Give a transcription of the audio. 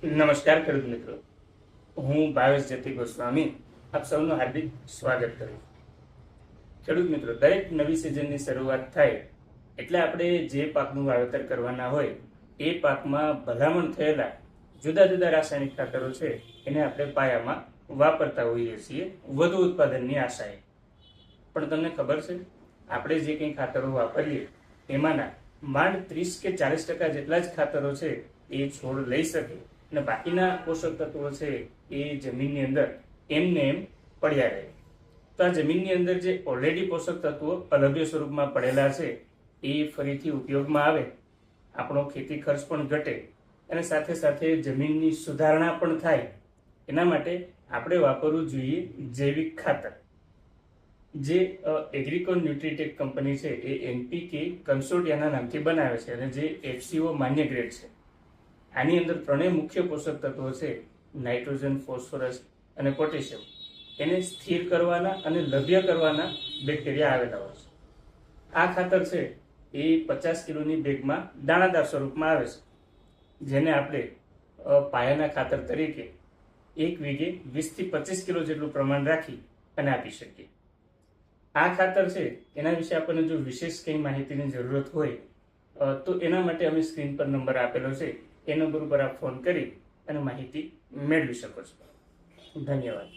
નમસ્કાર ખેડૂત મિત્રો, હું ભાવેશ જતી ગોસ્વામી આપ સૌનું હાર્દિક સ્વાગત કરું છું. ખેડૂત મિત્રો, દરેક નવી સિઝનની શરૂઆત થાય એટલે આપણે જે પાકનું વાવેતર કરવાના હોય એ પાકમાં ભલામણ થયેલા જુદા જુદા રાસાયણિક ખાતરો છે એને આપણે પાયામાં વાપરતા હોઈએ છીએ વધુ ઉત્પાદનની આશાએ. પણ તમને ખબર છે, આપણે જે કંઈ ખાતરો વાપરીએ એમાંના માંડ 30 કે 40% જેટલા જ ખાતરો છે એ છોડ લઈ શકે અને બાકીના પોષક તત્વો છે એ જમીનની અંદર એમને એમ પડ્યા રહે. તો આ જમીનની અંદર જે ઓલરેડી પોષક તત્વો અલભ્ય સ્વરૂપમાં પડેલા છે એ ફરીથી ઉપયોગમાં આવે, આપણો ખેતી ખર્ચ પણ ઘટે અને સાથે સાથે જમીનની સુધારણા પણ થાય. એના માટે આપણે વાપરવું જોઈએ જૈવિક ખાતર, જે એગ્રીકોન ન્યુટ્રીટેક કંપની છે એ એનપીકે કન્સોર્ટિયાના નામથી બનાવે છે અને જે એફસીઓ માન્ય ગ્રેડ છે. આની અંદર ત્રણેય મુખ્ય પોષક તત્વો છે, નાઇટ્રોજન, ફોસ્ફરસ અને પોટેશિયમ, એને સ્થિર કરવાના અને લભ્ય કરવાના બેક્ટેરિયા આવેલા હોય છે. આ ખાતર છે એ 50 કિલોની બેગમાં દાણાદાર સ્વરૂપમાં આવે છે, જેને આપણે પાયાના ખાતર તરીકે એક વીઘે 20 થી 25 કિલો જેટલું પ્રમાણ રાખી અને આપી શકીએ. આ ખાતર છે એના વિશે આપણને જો વિશેષ કંઈ માહિતીની જરૂરત હોય તો એના માટે અમે સ્ક્રીન પર નંબર આપેલો છે, એ નંબર ઉપર આપ ફોન કરી અને માહિતી મેળવી શકો છો. ધન્યવાદ.